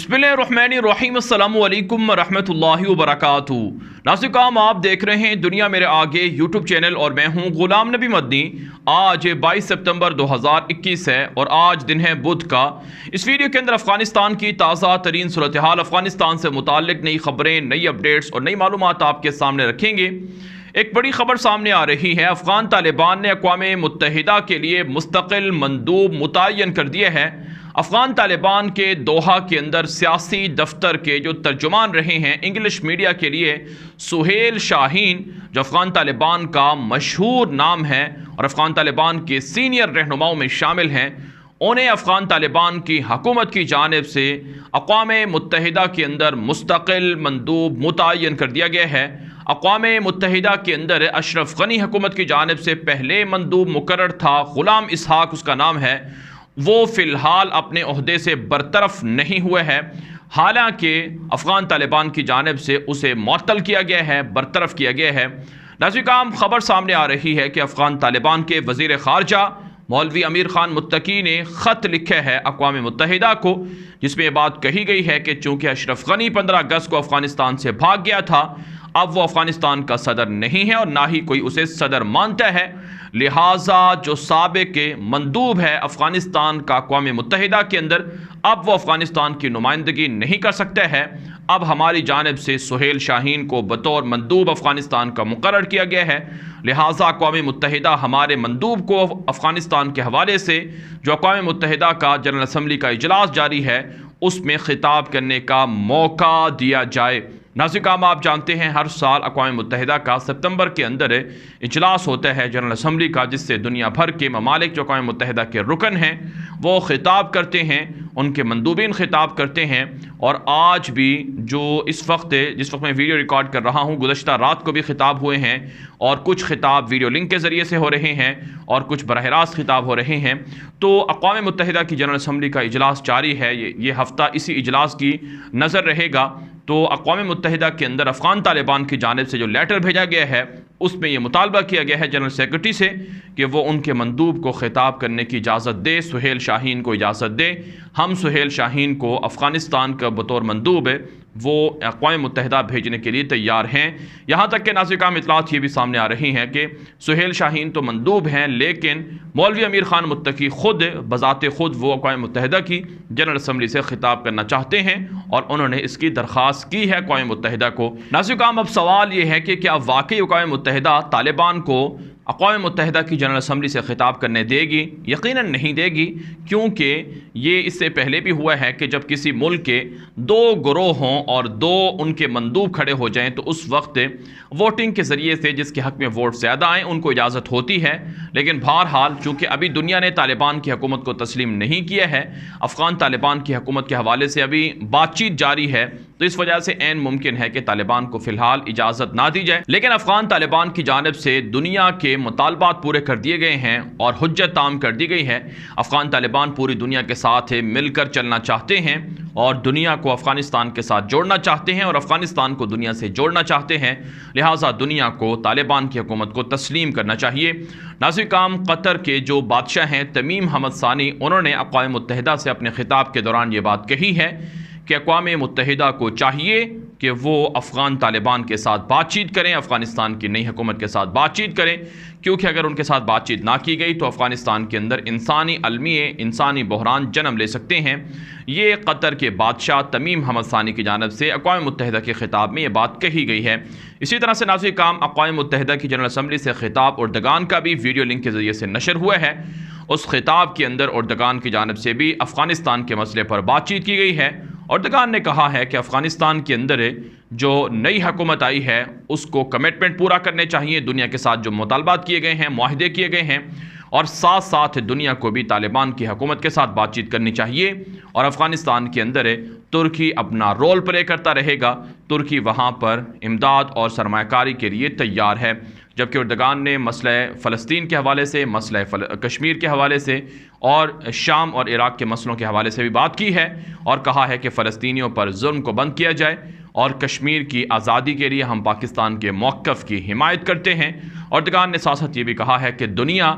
बिस्मिल्लाहिर्रहमानिर्रहीम अस्सलामु अलैकुम रहमतुल्लाहि व बरकातुहू। नाज़रीन, आप देख रहे हैं दुनिया मेरे आगे यूट्यूब चैनल और मैं हूं गुलाम नबी मदनी। आज 22 सितंबर 2021 है और आज दिन है बुध का। इस वीडियो के अंदर अफगानिस्तान की ताज़ा तरीन सूरत हाल, अफगानिस्तान से मुताल्लिक नई खबरें, नई अपडेट्स और नई मालूमात आपके सामने रखेंगे। एक बड़ी खबर सामने आ रही है। अफगान तालिबान ने अक़वाम मुत्तहिदा के लिए मुस्तकिल मंदूब मुतय्यन कर दिया है। अफगान तालिबान के दोहा के अंदर सियासी दफ्तर के जो तर्जुमान रहे हैं इंग्लिश मीडिया के लिए, सुहेल शाहीन, जो अफगान तालिबान का मशहूर नाम है और अफगान तालिबान के सीनियर रहनुमाओं में शामिल हैं, उन्हें अफगान तालिबान की हुकूमत की जानिब से अक़वाम मुत्तहिदा के अंदर मुस्तकिल मंदूब मुतय्यन कर दिया गया है। अक़वाम मुत्तहिदा के अंदर अशरफ गनी हुकूमत की जानिब से पहले मंदूब मुकर्रर था, ग़ुलाम इसहाक उसका नाम है। वो फ़िलहाल अपने ओहदे से बरतरफ नहीं हुए हैं, हालांकि अफ़गान तालिबान की जानिब से उसे मुअत्तल किया गया है, बरतरफ किया गया है। नाज़रीन, खबर सामने आ रही है कि अफ़गान तालिबान के वज़ीर ख़ारजा मौलवी अमीर ख़ान मुत्तकी ने ख़त लिखा है अक़वाम मुत्तहिदा को, जिसमें यह बात कही गई है कि चूँकि अशरफ गनी 15 अगस्त को अफ़गानिस्तान से भाग गया था, अब वो अफ़गानिस्तान का सदर नहीं है और ना ही कोई उसे सदर मानता है, लिहाजा जो साबिक़ मंदूब है अफ़गानिस्तान का अक़वाम मुत्तहिदा के अंदर, अब वो अफ़गानिस्तान की नुमाइंदगी नहीं कर सकता है। अब हमारी जानिब से सुहेल शाहीन को बतौर मंदूब अफ़गानिस्तान का मुकर्रर किया गया है। लिहाजा अक़वाम मुत्तहिदा हमारे मंदूब को अफ़गानिस्तान के हवाले से जो अक़वाम मुत्तहिदा का जनरल असम्बली का इजलास जारी है उसमें ख़िताब करने का मौका दिया जाए। नाज़रीन, आप जानते हैं हर साल अक़वाम मुत्तहिदा का सितंबर के अंदर इजलास होता है जनरल असम्बली का, जिससे दुनिया भर के ममालिक जो अक़वाम मुत्तहिदा के रुकन हैं वो ख़िताब करते हैं, उनके मंदूबीन ख़िताब करते हैं। और आज भी जो जिस वक्त मैं वीडियो रिकॉर्ड कर रहा हूँ, गुज़श्ता रात को भी ख़िताब हुए हैं और कुछ ख़िताब वीडियो लिंक के ज़रिए से हो रहे हैं और कुछ बराह रास्त ख़िताब हो रहे हैं। तो अक़वाम मुत्तहिदा की जनरल असम्बली का इजलास जारी है, ये हफ़्ता इसी इजलास की नज़र रहेगा। तो अक़वाम मुत्तहिदा के अंदर अफ़गान तालिबान की जानिब से जो लेटर भेजा गया है उसमें यह मुतालबा किया गया है जनरल सेक्रेटरी से कि वो उनके मंदूब को ख़िताब करने की इजाज़त दे, सुहेल शाहीन को इजाज़त दे। हम सुहेल शाहीन को अफ़गानिस्तान का बतौर मंदूब है वो अक़वाम मुत्तहिदा भेजने के लिए तैयार हैं। यहाँ तक के नाज़रीन, इतलात ये भी सामने आ रही हैं कि सुहेल शाहीन तो मंदूब हैं, लेकिन मौलवी अमीर ख़ान मुत्तकी ख़ुद बज़ाते ख़ुद वो अक़वाम मुत्तहिदा की जनरल असम्बली से ख़िताब करना चाहते हैं और उन्होंने इसकी दरख्वास्त की है अक़वाम मुत्तहिदा को। नाज़रीन, अब सवाल ये है कि क्या वाकई अक़वाम मुत्तहिदा तालिबान को अक़वाम मुत्तहिदा की जनरल असम्बली से ख़िताब करने देगी? यकीनन नहीं देगी, क्योंकि ये इससे पहले भी हुआ है कि जब किसी मुल्क के दो गिरोह हों और दो उनके मंदूब खड़े हो जाएं तो उस वक्त वोटिंग के ज़रिए से जिसके हक़ में वोट ज़्यादा आएँ उनको इजाज़त होती है। लेकिन बहरहाल चूँकि अभी दुनिया ने तालिबान की हुकूमत को तस्लीम नहीं किया है, अफ़गान तालिबान की हुकूमत के हवाले से अभी बातचीत जारी है, तो इस वजह से ऐन मुमकिन है कि तालिबान को फ़िलहाल इजाज़त ना दी जाए। लेकिन अफ़गान तालिबान की जानिब से दुनिया के मुतालबात पूरे कर दिए गए हैं और हुज्जत ताम कर दी गई है। अफ़गान तालिबान पूरी दुनिया के साथ मिलकर चलना चाहते हैं और दुनिया को अफ़गानिस्तान के साथ जोड़ना चाहते हैं और अफ़गानिस्तान को दुनिया से जोड़ना चाहते हैं। लिहाजा दुनिया को तालिबान की हुकूमत को तस्लीम करना चाहिए। नाज़रीन, कतर के जो बादशाह हैं तमीम हमद सानी, उन्होंने अक़वाम मुत्तहिदा से अपने ख़िताब के दौरान ये बात कही है कि अक़वाम मुत्तहिदा को चाहिए कि वो अफ़गान तालिबान के साथ बातचीत करें, अफ़गानिस्तान की नई हुकूमत के साथ बातचीत करें, क्योंकि अगर उनके साथ बातचीत ना की गई तो अफ़गानिस्तान के अंदर इंसानी बहरान जन्म ले सकते हैं। ये कतर के बादशाह तमीम हमद सानी की जानिब से अक़वाम मुत्तहिदा के ख़िताब में ये बात कही गई है। इसी तरह से नाज़रीन, अक़वाम मुत्तहिदा की जनरल असम्बली से ख़िताब उर्दगान का भी वीडियो लिंक के ज़रिए से नशर हुआ है। उस ख़िताब के अंदर उर्दगान की जानिब से भी अफ़गानिस्तान के मसले पर बातचीत की गई है। उर्दगान ने कहा है कि अफ़गानिस्तान के अंदर जो नई हुकूमत आई है उसको कमिटमेंट पूरा करने चाहिए, दुनिया के साथ जो मुतालबात किए गए हैं, मुआहदे किए गए हैं, और साथ साथ दुनिया को भी तालिबान की हुकूमत के साथ बातचीत करनी चाहिए और अफ़गानिस्तान के अंदर तुर्की अपना रोल प्ले करता रहेगा। तुर्की वहाँ पर इमदाद और सरमायाकारी के लिए तैयार है। जबकि उर्दगान ने मसला फ़लस्तीन के हवाले से, मसला कश्मीर के हवाले से और शाम और इराक़ के मसलों के हवाले से भी बात की है और कहा है कि फ़लस्तीनियों पर जुल्म को बंद किया जाए और कश्मीर की आज़ादी के लिए हम पाकिस्तान के मौक़िफ़ की हिमायत करते हैं। उर्दगान ने साथ साथ ये भी कहा है कि दुनिया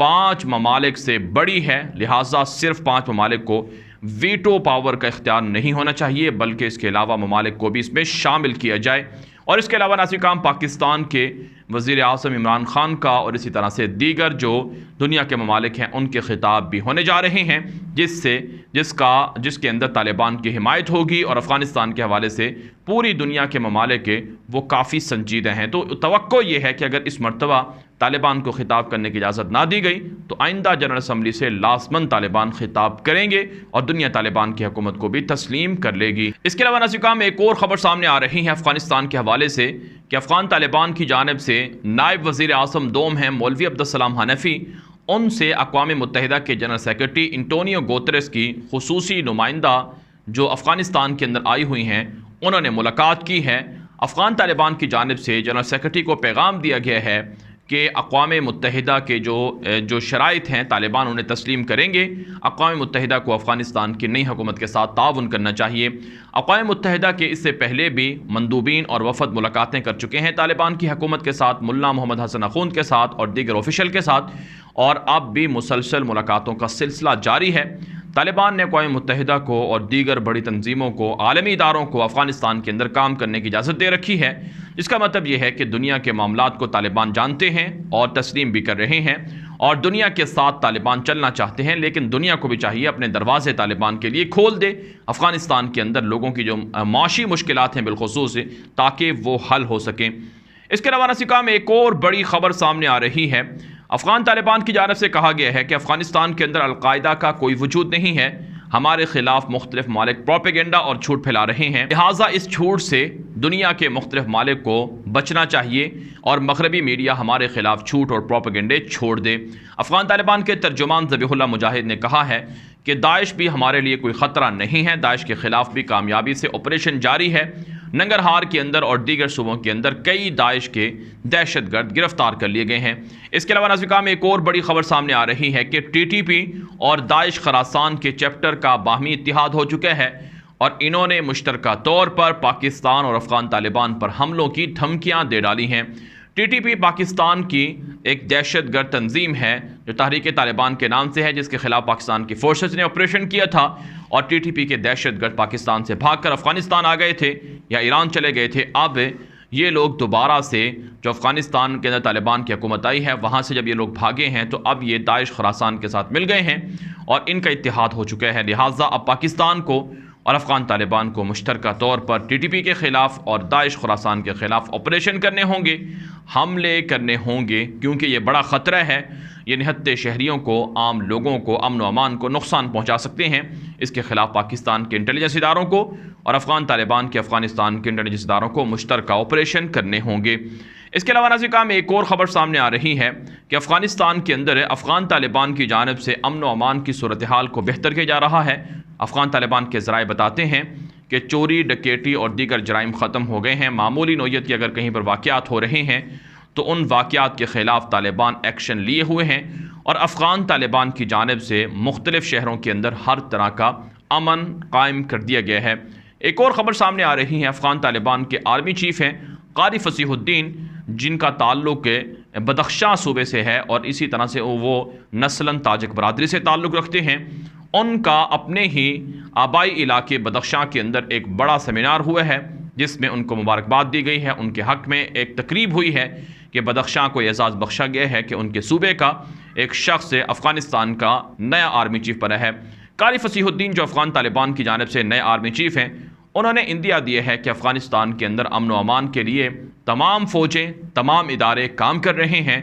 5 ममालिक से बड़ी है, लिहाजा सिर्फ 5 ममालिक को वीटो पावर का इख्तियार नहीं होना चाहिए, बल्कि इसके अलावा ममालिक को भी इसमें शामिल किया जाए। और इसके अलावा नासिर काम पाकिस्तान के वज़ीर आज़म इमरान खान का और इसी तरह से दीगर जो दुनिया के ममालिक हैं उनके खिताब भी होने जा रहे हैं, जिसके अंदर तालिबान की हिमायत होगी। और अफ़गानिस्तान के हवाले से पूरी दुनिया के ममालिक के वो काफ़ी संजीदा हैं। तो तवक्को ये है कि अगर इस मरतबा तालिबान को खिताब करने की इजाज़त ना दी गई तो आइंदा जनरल असम्बली से लाजमन तालिबान खिताब करेंगे और दुनिया तालिबान की हुकूमत को भी तस्लीम कर लेगी। इसके अलावा नासिर काम एक और ख़बर सामने आ रही है अफ़गानिस्तान के हवाले से कि अफ़गान तालिबान की जानिब से नायब वज़ीर आज़म दोम हैं मौलवी अब्दुस्सलाम हनफी, उनसे अक़वाम मुत्तहिदा के जनरल सेक्रेटरी एंटोनियो गुतेरेस की खुसूसी नुमाइंदा जो अफ़गानिस्तान के अंदर आई हुई हैं उन्होंने मुलाकात की है। अफ़गान तालिबान की जानिब से जनरल सेक्रेटरी को पैगाम दिया गया है कि अक़वाम मुत्तहिदा के जो शराइत हैं तालिबान उन्हें तस्लीम करेंगे। अक़वाम मुत्तहिदा को अफ़गानिस्तान की नई हुकूमत के साथ ताउन करना चाहिए। अक़वाम मुत्तहिदा के इससे पहले भी मंदूबीन और वफ़द मुलाकातें कर चुके हैं तालिबान की हुकूमत के साथ, मुल्ला मोहम्मद हसन अखूंद के साथ और दीगर ऑफिशल के साथ, और अब भी मुसलसल मुलाकातों का सिलसिला जारी है। तालिबान ने अक़वाम मुत्तहिदा को और दीगर बड़ी तंजीमों को, आलमी इदारों को अफ़गानिस्तान के अंदर काम करने की इजाज़त दे रखी है, जिसका मतलब यह है कि दुनिया के मामलात को तालिबान जानते हैं और तस्लीम भी कर रहे हैं और दुनिया के साथ तालिबान चलना चाहते हैं। लेकिन दुनिया को भी चाहिए अपने दरवाजे तालिबान के लिए खोल दे अफ़गानिस्तान के अंदर लोगों की जो माशी मुश्किलात हैं बिलखुसूस, ताकि वो हल हो सकें। इसके अलावा नासिका में एक और बड़ी ख़बर सामने आ रही है। अफ़गान तालिबान की जानिब से कहा गया है कि अफ़गानिस्तान के अंदर अलकायदा का कोई वजूद नहीं है, हमारे खिलाफ मुख्तलिफ मालिक प्रोपेगेंडा और झूठ फैला रहे हैं, लिहाजा इस झूठ से दुनिया के मुख्तलिफ मालिक को बचना चाहिए और मगरबी मीडिया हमारे खिलाफ झूठ और प्रोपेगेंडे छोड़ दे। अफ़गान तालिबान के तर्जुमान ज़बीहुल्लाह मुजाहिद ने कहा है कि दाइश भी हमारे लिए कोई ख़तरा नहीं है, दाइश के ख़िलाफ़ भी कामयाबी से ऑपरेशन जारी है। नंगरहार के अंदर और दीगर सूबों के अंदर कई दाइश के दहशतगर्द गिरफ्तार कर लिए गए हैं। इसके अलावा नाज़िका में एक और बड़ी खबर सामने आ रही है कि TTP और दाइश खरासान के चैप्टर का बाहमी इत्तिहाद हो चुका है और इन्होंने मुश्तरका तौर पर पाकिस्तान और अफ़गान तालिबान पर हमलों की धमकियाँ दे डाली हैं। TTP पाकिस्तान की एक दहशतगर्द तंजीम है जो तहरीक तालिबान के नाम से है, जिसके खिलाफ पाकिस्तान की फोर्सेस ने ऑपरेशन किया था और TTP के दहशतगर्द पाकिस्तान से भागकर अफ़गानिस्तान आ गए थे या ईरान चले गए थे। अब ये लोग दोबारा से जो अफ़गानिस्तान के अंदर तालिबान की हुकूमत आई है वहाँ से जब ये लोग भागे हैं तो अब ये दाइश खरासान के साथ मिल गए हैं और इनका इत्तिहाद हो चुका है। लिहाजा अब पाकिस्तान को और अफ़गान तालिबान को मुश्तरका तौर पर TTP के ख़िलाफ़ और दाइश खरासान के ख़िलाफ़ ऑपरेशन करने होंगे, हमले करने होंगे, क्योंकि ये बड़ा ख़तरा है। ये निहत्ते शहरियों को, आम लोगों को, अमन व अमान को नुकसान पहुँचा सकते हैं। इसके ख़िलाफ़ पाकिस्तान के इंटेलिजेंस इदारों को और अफ़गान तालिबान के अफ़गानिस्तान के इंटेलिजेंस इदारों को मुश्तरका ऑपरेशन करने होंगे। इसके अलावा नाज़िका में एक और ख़बर सामने आ रही है कि अफ़गानिस्तान के अंदर अफ़गान तालिबान की जानिब से अमन व अमान की सूरत हाल को बेहतर किया जा रहा है। अफ़गान तालिबान के ज़राए बताते हैं कि चोरी, डकैती और दीगर जराइम ख़त्म हो गए हैं। मामूली नौयत के अगर कहीं पर वाक़यात हो रहे हैं तो उन वाक़यात के ख़िलाफ़ तालिबान एक्शन लिए हुए हैं और अफ़गान तालिबान की जानिब से मुख्तलिफ़ शहरों के अंदर हर तरह का अमन कायम कर दिया गया है। एक और ख़बर सामने आ रही है, अफ़गान तालिबान के आर्मी चीफ़ हैं कारी फसीहुद्दीन, जिनका ताल्लुक़ बदख्शां सूबे से है और इसी तरह से वो नस्लन ताजिक बरादरी से ताल्लुक़ रखते हैं। उनका अपने ही आबाई इलाके बदख्शां के अंदर एक बड़ा सेमिनार हुआ है जिसमें उनको मुबारकबाद दी गई है। उनके हक़ में एक तकरीब हुई है कि बदख्शां को एजाज़ बख्शा गया है कि उनके सूबे का एक शख्स अफ़गानिस्तान का नया आर्मी चीफ़ बना है। कारी फसीहुद्दीन जो अफ़गान तालिबान की जानिब से नए आर्मी चीफ़ हैं, उन्होंने इंदिया दिया है कि अफ़गानिस्तान के अंदर अमन व अमान के लिए तमाम फ़ौजें, तमाम इदारे काम कर रहे हैं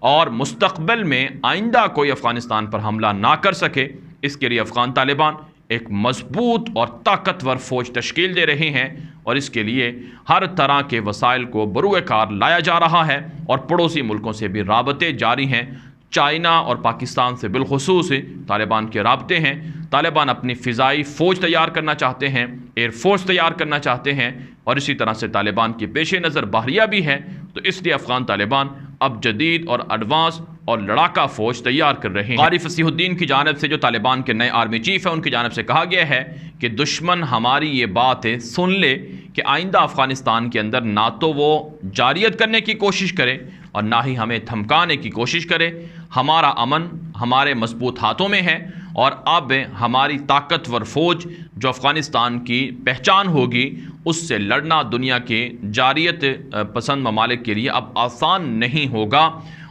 और मुस्तक़बिल में आइंदा कोई अफ़गानिस्तान पर हमला ना कर सके, इसके लिए अफ़गान तालिबान एक मजबूत और ताकतवर फ़ौज तश्कील दे रहे हैं और इसके लिए हर तरह के वसाइल को बरूए कार लाया जा रहा है और पड़ोसी मुल्कों से भी राबते जारी हैं। चाइना और पाकिस्तान से बिलखुसूस तालिबान के राबते हैं। तालिबान अपनी फ़िज़ाई फ़ौज तैयार करना चाहते हैं, एयरफोर्स तैयार करना चाहते हैं और इसी तरह से तालिबान की पेश नज़र बहरिया भी है। तो इसलिए अफ़गान तालिबान अब जदीद और एडवांस और लड़ाका फ़ौज तैयार कर रहे हैं। कारी फसीहुद्दीन की जानिब से जो तालिबान के नए आर्मी चीफ़ हैं, उनकी जानिब से कहा गया है कि दुश्मन हमारी ये बात है सुन ले कि आइंदा अफ़गानिस्तान के अंदर ना तो वो जारियत करने की कोशिश करे और ना ही हमें धमकाने की कोशिश करे। हमारा अमन हमारे मजबूत हाथों में है और अब हमारी ताकतवर फ़ौज जो अफ़गानिस्तान की पहचान होगी, उससे लड़ना दुनिया के जारियत पसंद ममालिक के लिए अब आसान नहीं होगा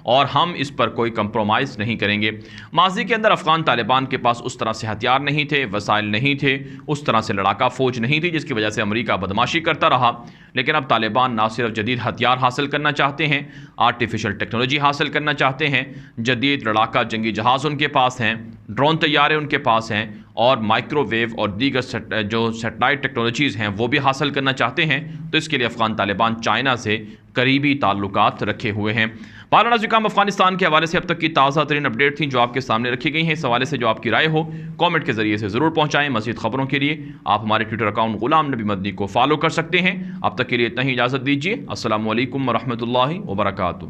और हम इस पर कोई कंप्रोमाइज़ नहीं करेंगे। माजी के अंदर अफ़गान तालिबान के पास उस तरह से हथियार नहीं थे, वसाइल नहीं थे, उस तरह से लड़ाका फ़ौज नहीं थी, जिसकी वजह से अमेरिका बदमाशी करता रहा। लेकिन अब तालिबान ना सिर्फ जदीद हथियार हासिल करना चाहते हैं, आर्टिफिशियल टेक्नोलॉजी हासिल करना चाहते हैं, जदीद लड़ाका जंगी जहाज़ उनके पास हैं, ड्रोन तैयारे उनके पास हैं और माइक्रोवेव और दीगर जो सेटेलाइट टेक्नोलॉजीज़ हैं वो भी हासिल करना चाहते हैं। तो इसके लिए अफ़गान तालिबान चाइना से करीबी ताल्लुकात रखे हुए हैं। पाराना ज़ुकाम अफ़गानिस्तान के हवाले से अब तक की ताज़ा तरीन अपडेट थी जो आपके सामने रखी गई हैं। इस हवाले से जो आपकी राय हो कमेंट के ज़रिए से ज़रूर पहुँचाएँ। मज़ीद ख़बरों के लिए आप हमारे ट्विटर अकाउंट ग़ुलाम नबी मदनी को फॉलो कर सकते हैं। अब तक के लिए इतना ही इजाज़त दीजिए। अस्सलामु अलैकुम व रहमतुल्लाहि व बरकातुहू।